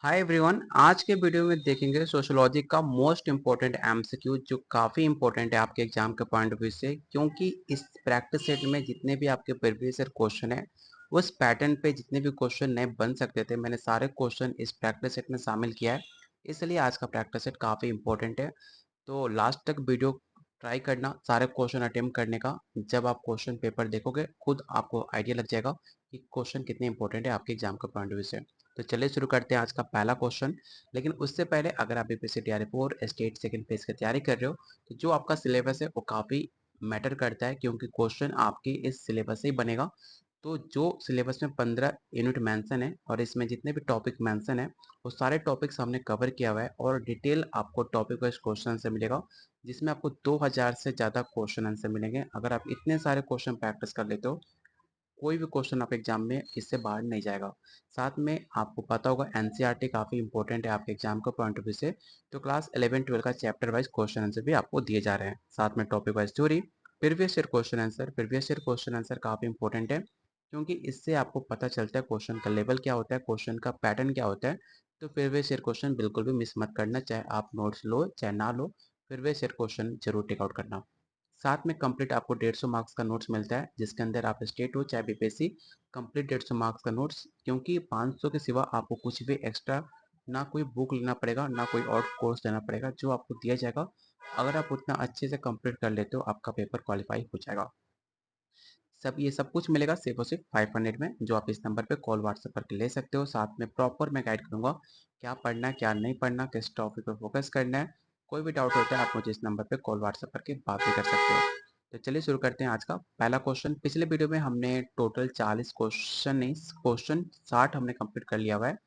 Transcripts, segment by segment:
Hi everyone, आज के video में देखेंगे सोशियोलॉजी का मोस्ट इम्पोर्टेंट एमसीक्यू जो काफ़ी इम्पोर्टेंट है आपके एग्जाम के पॉइंट ऑफ व्यू से, क्योंकि इस प्रैक्टिस सेट में जितने भी आपके प्रीवियस ईयर क्वेश्चन है उस पैटर्न पे जितने भी क्वेश्चन नए बन सकते थे मैंने सारे क्वेश्चन इस प्रैक्टिस सेट में शामिल किया है। इसलिए आज का प्रैक्टिस सेट काफ़ी इम्पोर्टेंट है। तो लास्ट तक वीडियो ट्राई करना सारे क्वेश्चन अटेम्प्ट करने का। जब आप क्वेश्चन पेपर देखोगे खुद आपको आइडिया लग जाएगा कि क्वेश्चन कितने इंपॉर्टेंट है आपके एग्जाम के पॉइंट ऑफ व्यू से। तो चलिए शुरू करते हैं आज का पहला क्वेश्चन। लेकिन उससे पहले अगर आप BPSC TR4 state second phase की तैयारी कर रहे हो तो जो आपका सिलेबस है वो काफ़ी मैटर करता है, क्योंकि क्वेश्चन आपकी इस सिलेबस से ही बनेगा। तो जो सिलेबस में 15 यूनिट मेंशन है और इसमें जितने भी टॉपिक मेंशन है वो सारे टॉपिक्स हमने कवर किया हुआ है और डिटेल आपको टॉपिक वाइज क्वेश्चन आंसर मिलेगा, जिसमें आपको 2000 से ज़्यादा क्वेश्चन आंसर मिलेंगे। अगर आप इतने सारे क्वेश्चन प्रैक्टिस कर लेते हो कोई भी क्वेश्चन आप एग्जाम में इससे बाहर नहीं जाएगा। साथ में आपको पता होगा एनसीईआरटी काफ़ी इंपॉर्टेंट है आपके एग्जाम के पॉइंट ऑफ व्यू से। तो क्लास 11-12 का चैप्टर वाइज क्वेश्चन आंसर भी आपको दिए जा रहे हैं, साथ में topic wise theory, previous year question answer काफ़ी इंपॉर्टेंट है, क्योंकि इससे आपको पता चलता है क्वेश्चन का लेवल क्या होता है, क्वेश्चन का पैटर्न क्या होता है। तो प्रीवियस ईयर क्वेश्चन बिल्कुल भी मिस मत करना, चाहे आप नोट्स लो चाहे ना लो, प्रीवियस ईयर क्वेश्चन जरूर टेकआउट करना। साथ में कंप्लीट आपको 150 मार्क्स का नोट्स मिलता है, जिसके अंदर आप स्टेट हो चाहे बीपीएससी, कंप्लीट 150 मार्क्स का नोट्स, क्योंकि 500 के सिवा आपको कुछ भी एक्स्ट्रा ना कोई बुक लेना पड़ेगा ना कोई और कोर्स लेना पड़ेगा, जो आपको दिया जाएगा। अगर आप उतना अच्छे से कंप्लीट कर लेते हो आपका पेपर क्वालिफाई हो जाएगा। ये सब कुछ मिलेगा सिर्फ और सिर्फ 500 में, जो आप इस नंबर पे कॉल व्हाट्सएप करके ले सकते हो। साथ में प्रॉपर मैं गाइड करूंगा क्या पढ़ना है क्या नहीं पढ़ना, किस टॉपिक पर फोकस करना है। कोई भी डाउट होता है आप मुझे इस नंबर पे कॉल व्हाट्सएप करके बात भी कर सकते हो। तो चलिए शुरू करते हैं आज का पहला क्वेश्चन। पिछले वीडियो में हमने टोटल 40 क्वेश्चन नहीं, क्वेश्चन 60 हमने कंप्लीट कर लिया हुआ है।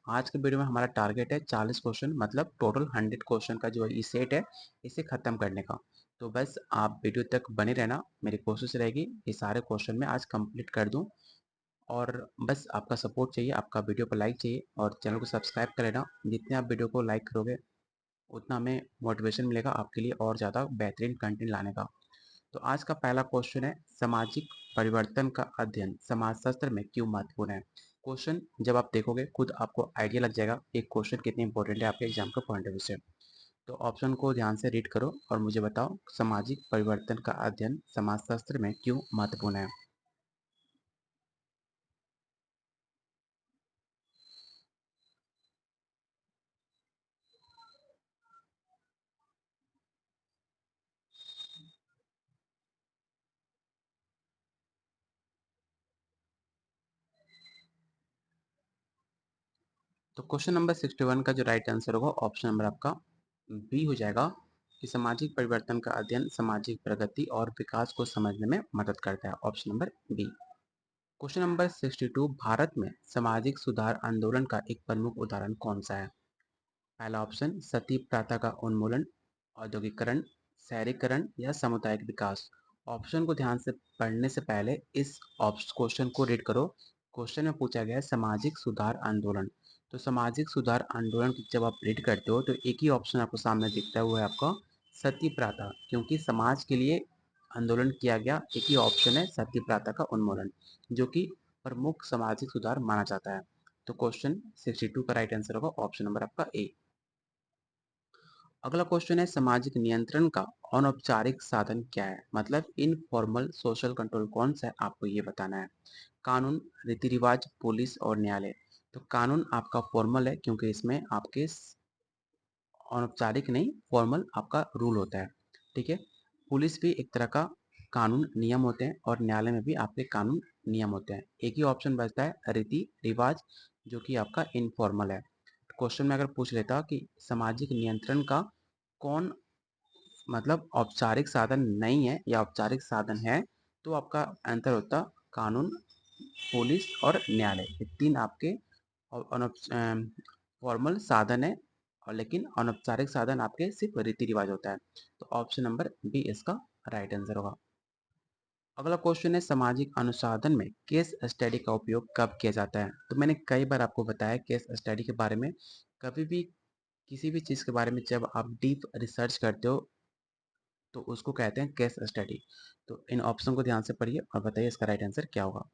आज के वीडियो में हमारा टारगेट है 40 क्वेश्चन, मतलब टोटल 100 क्वेश्चन का जो ये सेट है इसे खत्म करने का। तो बस आप वीडियो तक बने रहना, मेरी कोशिश रहेगी ये सारे क्वेश्चन मैं आज कंप्लीट कर दूं। और बस आपका सपोर्ट चाहिए, आपका वीडियो को लाइक चाहिए और चैनल को सब्सक्राइब कर लेना। जितने आप वीडियो को लाइक करोगे उतना हमें मोटिवेशन मिलेगा आपके लिए और ज़्यादा बेहतरीन कंटेंट लाने का। तो आज का पहला क्वेश्चन है, सामाजिक परिवर्तन का अध्ययन समाजशास्त्र में क्यों महत्वपूर्ण है। क्वेश्चन जब आप देखोगे खुद आपको आइडिया लग जाएगा एक क्वेश्चन कितने इंपॉर्टेंट है आपके एग्जाम के पॉइंट ऑफ व्यू से। तो ऑप्शन को ध्यान से रीड करो और मुझे बताओ सामाजिक परिवर्तन का अध्ययन समाजशास्त्र में क्यों महत्वपूर्ण है। तो क्वेश्चन नंबर 61 का जो राइट आंसर होगा ऑप्शन नंबर आपका बी हो जाएगा, कि सामाजिक परिवर्तन का अध्ययन सामाजिक प्रगति और विकास को समझने में मदद करता है। Option number B. Question number 62, भारत में सामाजिक सुधार आंदोलन का एक प्रमुख उदाहरण कौन सा है। पहला ऑप्शन सती प्रथा का उन्मूलन, औद्योगिकरण, शहरीकरण या सामुदायिक विकास। ऑप्शन को ध्यान से पढ़ने से पहले इस क्वेश्चन को रीड करो। क्वेश्चन में पूछा गया है सामाजिक सुधार आंदोलन। तो सामाजिक सुधार आंदोलन की जब आप रीड करते हो तो एक ही ऑप्शन आपको सामने दिखता है, वो है आपका सती प्रथा, क्योंकि समाज के लिए आंदोलन किया गया एक ही ऑप्शन है सती प्रथा का उन्मूलन, जो कि प्रमुख सामाजिक सुधार माना जाता है। तो क्वेश्चन 62 का राइट आंसर होगा ऑप्शन नंबर आपका ए। अगला क्वेश्चन है, सामाजिक नियंत्रण का अनौपचारिक साधन क्या है, मतलब इनफॉर्मल सोशल कंट्रोल कौन सा है, आपको ये बताना है। कानून, रीति रिवाज, पुलिस और न्यायालय। तो कानून आपका फॉर्मल है, क्योंकि इसमें आपके अनौपचारिक नहीं फॉर्मल आपका रूल होता है। ठीक है। पुलिस भी एक तरह का कानून नियम होते हैं और न्यायालय में भी आपके कानून नियम होते हैं। एक ही ऑप्शन बचता है रीति रिवाज, जो कि आपका इनफॉर्मल है। क्वेश्चन में अगर पूछ लेता कि सामाजिक नियंत्रण का कौन मतलब औपचारिक साधन नहीं है या औपचारिक साधन है, तो आपका आंसर होता कानून, पुलिस और न्यायालय। ये तीन आपके फॉर्मल साधन है, और लेकिन अनौपचारिक साधन आपके सिर्फ रीति रिवाज होता है। तो ऑप्शन नंबर बी इसका राइट आंसर होगा। अगला क्वेश्चन है, सामाजिक अनुसंधान में केस स्टडी का उपयोग कब किया जाता है। तो मैंने कई बार आपको बताया केस स्टडी के बारे में। कभी भी किसी भी चीज़ के बारे में जब आप डीप रिसर्च करते हो तो उसको कहते हैं केस स्टडी। तो इन ऑप्शन को ध्यान से पढ़िए और बताइए इसका राइट आंसर क्या होगा।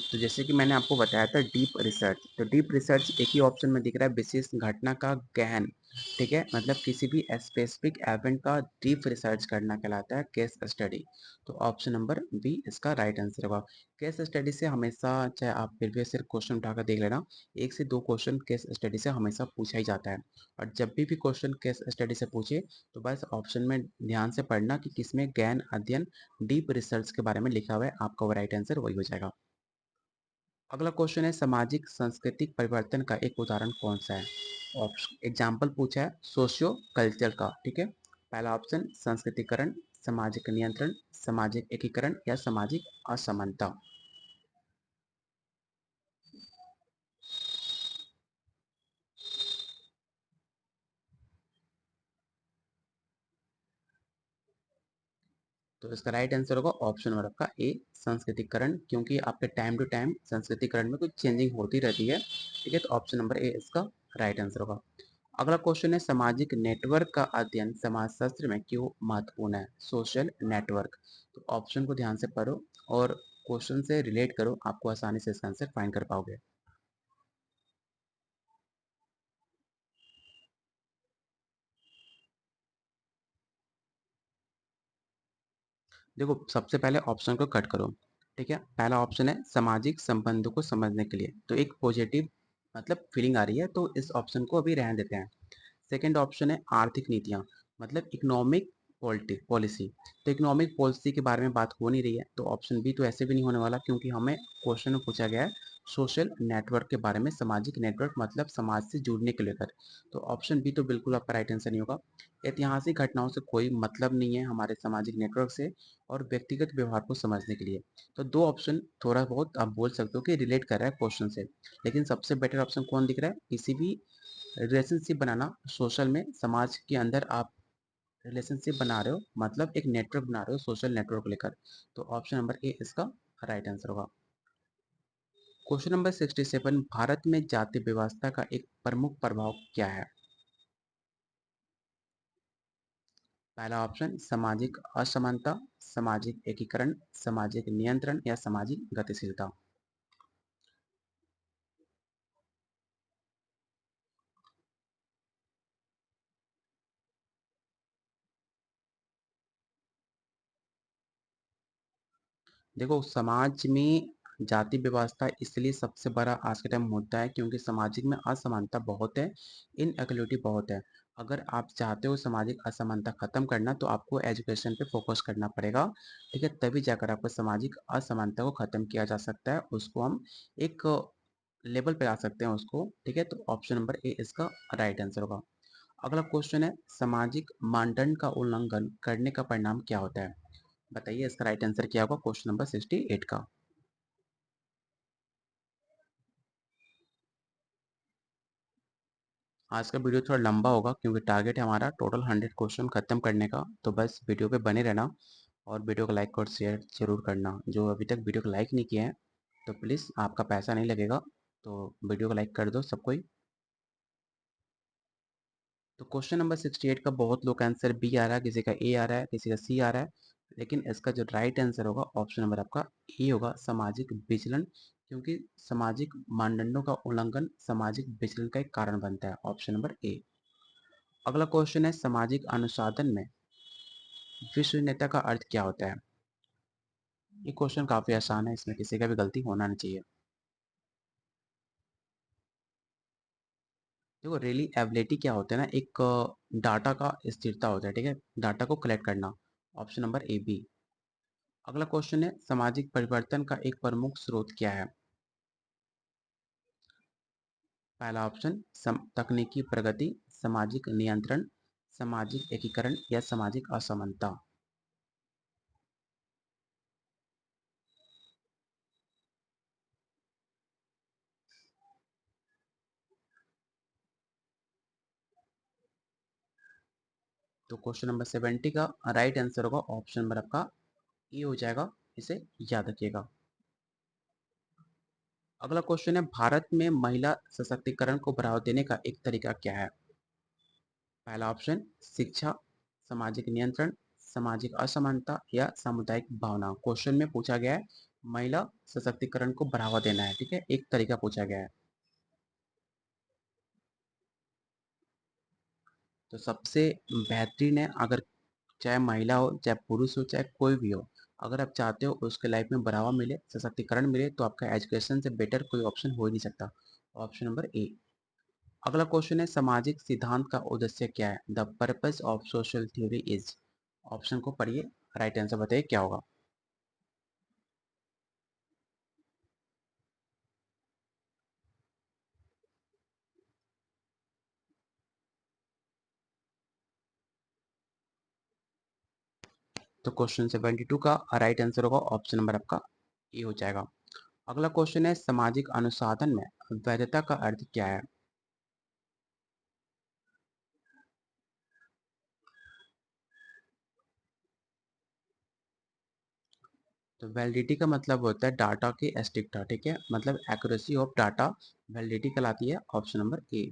तो जैसे कि मैंने आपको बताया था डीप रिसर्च, तो डीप रिसर्च एक ही ऑप्शन में दिख रहा है, विशेष घटना का गहन, ठीक है, मतलब किसी भी स्पेसिफिक इवेंट का डीप रिसर्च करना कहलाता है केस स्टडी। तो ऑप्शन नंबर बी इसका राइट आंसर होगा। केस स्टडी से हमेशा, चाहे आप प्रीवियस ईयर क्वेश्चन उठाकर देख लेना, 1 से 2 क्वेश्चन केस स्टडी से हमेशा पूछा ही जाता है। और जब भी क्वेश्चन केस स्टडी से पूछे तो बस ऑप्शन में ध्यान से पढ़ना कि किसमें गहन अध्ययन डीप रिसर्च के बारे में लिखा हुआ है, आपका वो राइट आंसर वही हो जाएगा। अगला क्वेश्चन है सामाजिक सांस्कृतिक परिवर्तन का एक उदाहरण कौन सा है। ऑप्शन एग्जाम्पल पूछा है सोशियो कल्चर का, ठीक है। पहला ऑप्शन सांस्कृतिकरण, सामाजिक नियंत्रण, सामाजिक एकीकरण या सामाजिक असमानता। तो इसका राइट आंसर होगा ऑप्शन नंबर आपका ए सांस्कृतिकरण, क्योंकि आपके टाइम टू टाइम सांस्कृतिकरण में कुछ चेंजिंग होती रहती है, ठीक है। तो ऑप्शन नंबर ए इसका राइट आंसर होगा। अगला क्वेश्चन है सामाजिक नेटवर्क का अध्ययन समाजशास्त्र में क्यों महत्वपूर्ण है। Social network. तो ऑप्शन को ध्यान से पढ़ो और क्वेश्चन से रिलेट करो, आपको आसानी से इसका आंसर फाइंड कर पाओगे। देखो सबसे पहले ऑप्शन को कट करो, ठीक है। पहला ऑप्शन है सामाजिक संबंधों को समझने के लिए, तो एक पॉजिटिव मतलब फीलिंग आ रही है, तो इस ऑप्शन को अभी रहने देते हैं। सेकंड ऑप्शन है आर्थिक नीतियाँ, मतलब इकोनॉमिक पॉलिसी, तो इकोनॉमिक पॉलिसी के बारे में बात हो नहीं रही है, तो ऑप्शन बी तो ऐसे भी नहीं होने वाला, क्योंकि हमें क्वेश्चन में पूछा गया है सोशल नेटवर्क के बारे में, सामाजिक नेटवर्क मतलब समाज से जुड़ने को लेकर। तो ऑप्शन बी तो बिल्कुल आपका राइट आंसर नहीं होगा। ऐतिहासिक घटनाओं से कोई मतलब नहीं है हमारे सामाजिक नेटवर्क से, और व्यक्तिगत व्यवहार को समझने के लिए। तो दो ऑप्शन थोड़ा बहुत आप बोल सकते हो कि रिलेट कर रहा है क्वेश्चन से, लेकिन सबसे बेटर ऑप्शन कौन दिख रहा है, किसी भी रिलेशनशिप बनाना सोशल में, समाज के अंदर आप रिलेशनशिप बना रहे हो, मतलब एक नेटवर्क बना रहे हो सोशल नेटवर्क को लेकर। तो ऑप्शन नंबर ए इसका राइट आंसर होगा। क्वेश्चन नंबर 67, भारत में जाति व्यवस्था का एक प्रमुख प्रभाव क्या है। पहला ऑप्शन सामाजिक असमानता, सामाजिक एकीकरण, सामाजिक नियंत्रण या सामाजिक गतिशीलता। देखो समाज में जाति व्यवस्था इसलिए सबसे बड़ा आज के टाइम मुद्दा है, क्योंकि सामाजिक में असमानता बहुत है, इनइक्वालिटी बहुत है। अगर आप चाहते हो सामाजिक असमानता खत्म करना, तो आपको एजुकेशन पे फोकस करना पड़ेगा, ठीक है, तभी जाकर आपको सामाजिक असमानता को खत्म किया जा सकता है, उसको हम एक लेवल पे ला सकते हैं उसको, ठीक है। तो ऑप्शन नंबर ए इसका राइट आंसर होगा। अगला क्वेश्चन है सामाजिक मानदंड का उल्लंघन करने का परिणाम क्या होता है। बताइए इसका राइट आंसर क्या होगा क्वेश्चन नंबर 68 का। आज का वीडियो थोड़ा लंबा होगा, क्योंकि टारगेट है हमारा टोटल 100 क्वेश्चन खत्म करने का, तो बस वीडियो पे बने रहना और वीडियो को लाइक और शेयर जरूर करना। जो अभी तक वीडियो को लाइक नहीं किया है, तो प्लीज़ आपका पैसा नहीं लगेगा, तो वीडियो को लाइक कर दो सब कोई। तो क्वेश्चन नंबर 68 का बहुत लोग का आंसर बी आ रहा है, किसी का ए आ रहा है, किसी का सी आ रहा है, लेकिन इसका जो राइट आंसर होगा ऑप्शन नंबर आपका ए होगा, सामाजिक विचलन, क्योंकि सामाजिक मानदंडों का उल्लंघन सामाजिक विचलन का एक कारण बनता है, ऑप्शन नंबर ए। अगला क्वेश्चन है सामाजिक अनुशासन में विश्वसनीयता का अर्थ क्या होता है। ये क्वेश्चन काफी आसान है, इसमें किसी का भी गलती होना नहीं चाहिए। देखो रिलीएबिलिटी क्या होता है ना, एक डाटा का स्थिरता होता है, ठीक है, डाटा को कलेक्ट करना, ऑप्शन नंबर ए बी। अगला क्वेश्चन है सामाजिक परिवर्तन का एक प्रमुख स्रोत क्या है। पहला ऑप्शन तकनीकी प्रगति, सामाजिक नियंत्रण, सामाजिक एकीकरण या सामाजिक असमानता। तो क्वेश्चन नंबर 70 का राइट आंसर होगा ऑप्शन नंबर आपका ए हो जाएगा, इसे याद रखिएगा। अगला क्वेश्चन है भारत में महिला सशक्तिकरण को बढ़ावा देने का एक तरीका क्या है। पहला ऑप्शन शिक्षा, सामाजिक नियंत्रण, सामाजिक असमानता या सामुदायिक भावना। क्वेश्चन में पूछा गया है महिला सशक्तिकरण को बढ़ावा देना है, ठीक है, एक तरीका पूछा गया है। तो सबसे बेहतरीन है, अगर चाहे महिला हो, चाहे पुरुष हो, चाहे कोई भी हो, अगर आप चाहते हो उसके लाइफ में बढ़ावा मिले, सशक्तिकरण मिले, तो आपका एजुकेशन से बेटर कोई ऑप्शन हो ही नहीं सकता। Option number A. अगला क्वेश्चन है, सामाजिक सिद्धांत का उद्देश्य क्या है? The purpose of social theory is. Option को पढ़िए, राइट आंसर बताइए क्या होगा। तो क्वेश्चन 72 का राइट आंसर होगा ऑप्शन नंबर आपका ए हो जाएगा। अगला क्वेश्चन है, सामाजिक अनुसाधन में वैधता का अर्थ क्या है? तो वैलिडिटी का मतलब होता है डाटा की एस्टिकटा, ठीक है, मतलब एक्यूरेसी ऑफ डाटा वैलिडिटी कहलाती है। Option number A.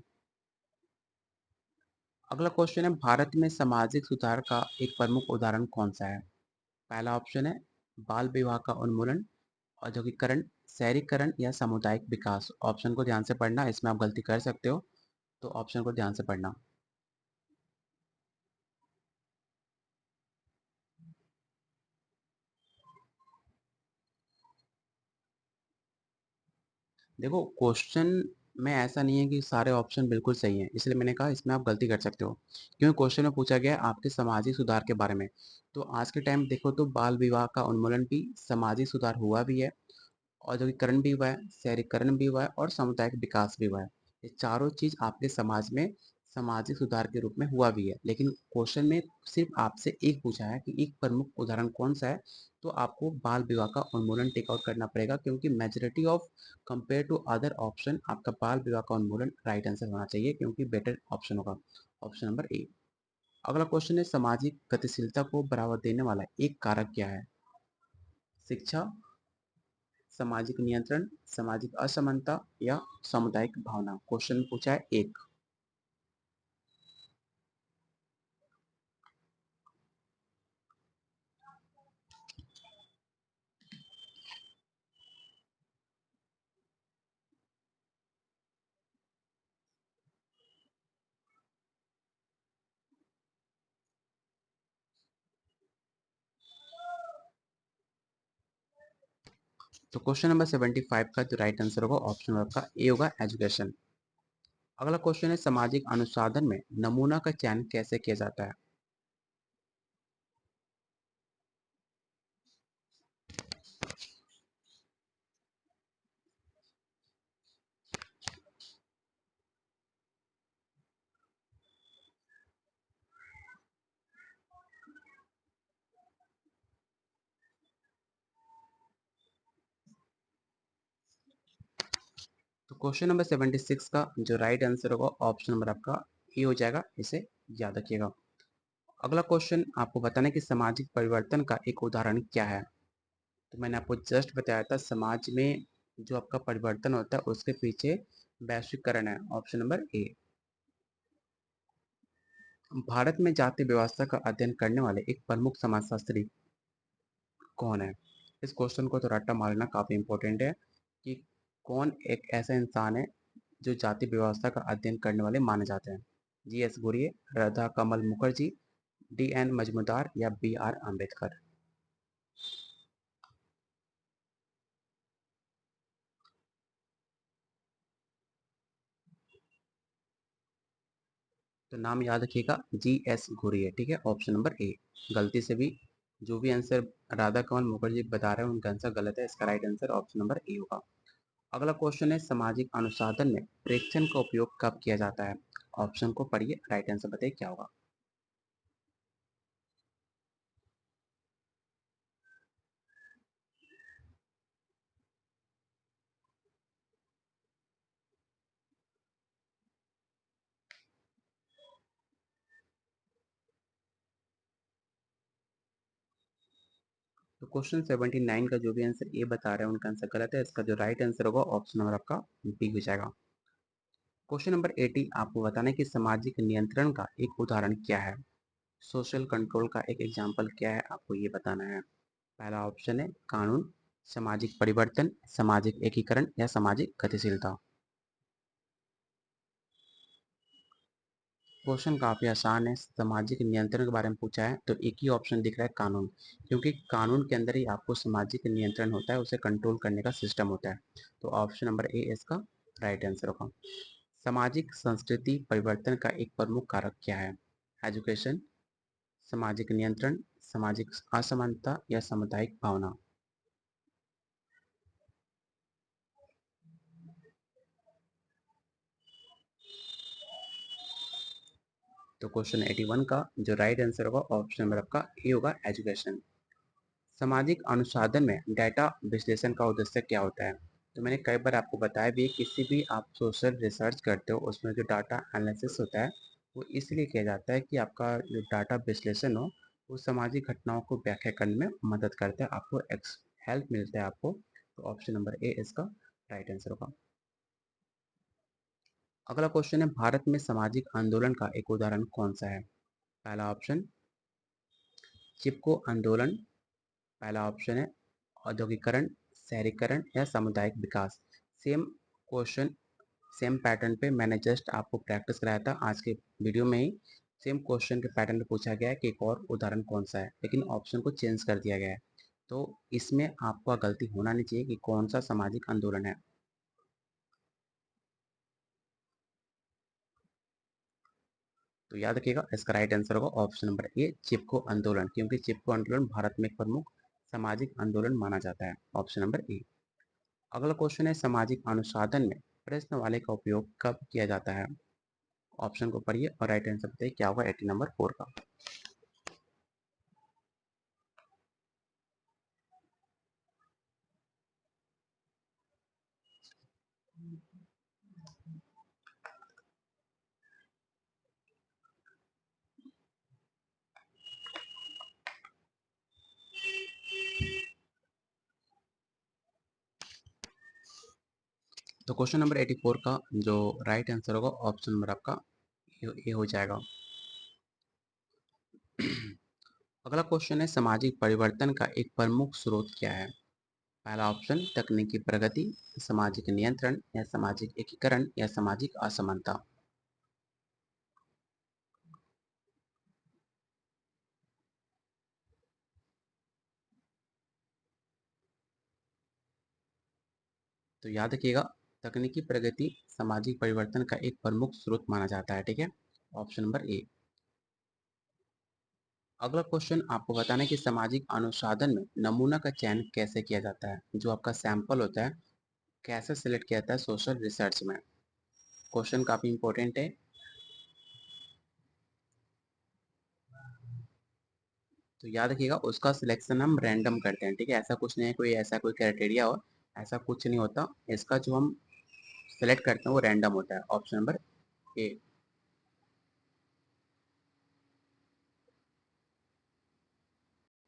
अगला क्वेश्चन है, भारत में सामाजिक सुधार का एक प्रमुख उदाहरण कौन सा है? पहला ऑप्शन है बाल विवाह का उन्मूलन, औद्योगिकरण, शहरीकरण या सामुदायिक विकास। ऑप्शन को ध्यान से पढ़ना, इसमें आप गलती कर सकते हो, तो ऑप्शन को ध्यान से पढ़ना। देखो, क्वेश्चन में ऐसा नहीं है कि सारे ऑप्शन बिल्कुल सही हैं, इसलिए मैंने कहा इसमें आप गलती कर सकते हो, क्योंकि क्वेश्चन में पूछा गया है आपके सामाजिक सुधार के बारे में। तो आज के टाइम देखो तो बाल विवाह का उन्मूलन भी सामाजिक सुधार हुआ भी है, औद्योगिकरण भी हुआ है, शहरीकरण भी हुआ है और सामुदायिक विकास भी हुआ है। ये चारों चीज आपके समाज में सामाजिक सुधार के रूप में हुआ भी है, लेकिन क्वेश्चन में सिर्फ आपसे एक पूछा है कि एक प्रमुख उदाहरण कौन सा है। तो आपको बाल विवाह का उन्मूलन टेक आउट करना पड़ेगा, क्योंकि majority of compare to other option आपका बाल विवाह का उन्मूलन राइट आंसर होना चाहिए, क्योंकि बेटर ऑप्शन होगा। Option number A. अगला क्वेश्चन है, सामाजिक गतिशीलता को बढ़ावा देने वाला एक कारक क्या है? शिक्षा, सामाजिक नियंत्रण, सामाजिक असमानता या सामुदायिक भावना। क्वेश्चन पूछा है एक। तो क्वेश्चन नंबर 75 का जो राइट आंसर होगा ऑप्शन नंबर का ए होगा, एजुकेशन। अगला क्वेश्चन है, सामाजिक अनुसाधन में नमूना का चयन कैसे किया जाता है? तो क्वेश्चन नंबर 76 का जो राइट आंसर होगा ऑप्शन नंबर आपका ए हो जाएगा, इसे याद रखिएगा। अगला क्वेश्चन आपको बताना है कि सामाजिक परिवर्तन का एक उदाहरण क्या है? तो मैंने आपको जस्ट बताया था, समाज में जो आपका परिवर्तन होता है उसके पीछे वैश्वीकरण है। Option number A. भारत में जाति व्यवस्था का अध्ययन करने वाले एक प्रमुख समाजशास्त्री कौन है? इस क्वेश्चन को तो रट्टा मारना काफी इंपॉर्टेंट है कि कौन एक ऐसा इंसान है जो जाति व्यवस्था का अध्ययन करने वाले माने जाते हैं? जी एस गुरिये, राधा कमल मुखर्जी, डी एन मजमुदार या बी आर अम्बेडकर। तो नाम याद रखिएगा, जी एस घुरिये, ठीक है, ऑप्शन नंबर ए। गलती से भी जो भी आंसर राधा कमल मुखर्जी बता रहे हैं उनका आंसर गलत है, इसका right answer option number A होगा। अगला क्वेश्चन है, सामाजिक अनुसाधन में प्रेक्षण का उपयोग कब किया जाता है? ऑप्शन को पढ़िए, राइट आंसर बताइए क्या होगा। तो क्वेश्चन 79 का जो भी आंसर ए बता रहे हैं उनका आंसर गलत है, इसका जो राइट आंसर होगा ऑप्शन नंबर आपका बी हो जाएगा। क्वेश्चन नंबर 80 आपको बताना है कि सामाजिक नियंत्रण का एक उदाहरण क्या है? सोशल कंट्रोल का एक एग्जाम्पल क्या है, आपको ये बताना है। पहला ऑप्शन है कानून, सामाजिक परिवर्तन, सामाजिक एकीकरण या सामाजिक गतिशीलता। क्वेश्चन काफ़ी आसान है। सामाजिक नियंत्रण के बारे में पूछा है तो एक ही ऑप्शन दिख रहा है, कानून, क्योंकि कानून के अंदर ही आपको सामाजिक नियंत्रण होता है, उसे कंट्रोल करने का सिस्टम होता है। तो ऑप्शन नंबर ए इसका राइट आंसर होगा। सामाजिक संस्कृति परिवर्तन का एक प्रमुख कारक क्या है? एजुकेशन, सामाजिक नियंत्रण, सामाजिक असमानता या सामुदायिक भावना। तो क्वेश्चन 81 का जो राइट आंसर होगा ऑप्शन नंबर आपका ए होगा, एजुकेशन। सामाजिक अनुसंधान में डाटा विश्लेषण का उद्देश्य क्या होता है? तो मैंने कई बार आपको बताया भी, किसी भी आप सोशल रिसर्च करते हो उसमें जो डाटा एनालिसिस होता है वो इसलिए किया जाता है कि आपका जो डाटा विश्लेषण हो वो सामाजिक घटनाओं को व्याख्या करने में मदद करता है, आपको हेल्प मिलता है आपको। तो ऑप्शन नंबर ए इसका राइट आंसर होगा। अगला क्वेश्चन है, भारत में सामाजिक आंदोलन का एक उदाहरण कौन सा है? पहला ऑप्शन चिपको आंदोलन, पहला ऑप्शन है औद्योगिकरण, शहरीकरण या सामुदायिक विकास। सेम क्वेश्चन, सेम पैटर्न पे मैंने जस्ट आपको प्रैक्टिस कराया था आज के वीडियो में ही। सेम क्वेश्चन के पैटर्न पे पूछा गया है कि एक और उदाहरण कौन सा है, लेकिन ऑप्शन को चेंज कर दिया गया है। तो इसमें आपका गलती होना नहीं चाहिए कि कौन सा सामाजिक आंदोलन है। तो याद रखिएगा इसका राइट आंसर होगा ऑप्शन नंबर ए, चिपको आंदोलन, क्योंकि चिपको आंदोलन भारत में एक प्रमुख सामाजिक आंदोलन माना जाता है। Option number A. अगला क्वेश्चन है, सामाजिक अनुसंधान में प्रश्नवाले का उपयोग कब किया जाता है? ऑप्शन को पढ़िए और राइट आंसर बताइए क्या होगा 80 नंबर 4 का। तो क्वेश्चन नंबर 84 का जो राइट आंसर होगा ऑप्शन नंबर आपका ए हो जाएगा। अगला क्वेश्चन है, सामाजिक परिवर्तन का एक प्रमुख स्रोत क्या है? पहला ऑप्शन तकनीकी प्रगति, सामाजिक नियंत्रण या सामाजिक एकीकरण या सामाजिक असमानता। तो याद रखिएगा, तकनीकी प्रगति सामाजिक परिवर्तन का एक प्रमुख स्रोत माना जाता है, ठीक है, ऑप्शन नंबर ए। अगला क्वेश्चन आपको बताना है कि सामाजिक अनुसंधान में नमूना का चयन कैसे किया जाता है? जो आपका सैंपल होता है कैसे सिलेक्ट किया जाता है सोशल रिसर्च में? क्वेश्चन काफी इंपॉर्टेंट है। तो याद रखिएगा उसका सिलेक्शन हम रैंडम करते हैं, ठीक है, ऐसा कुछ नहीं है कोई ऐसा कोई क्राइटेरिया हो, ऐसा कुछ नहीं होता। इसका जो हम सिलेक्ट करते हैं वो रैंडम होता है। Option number A.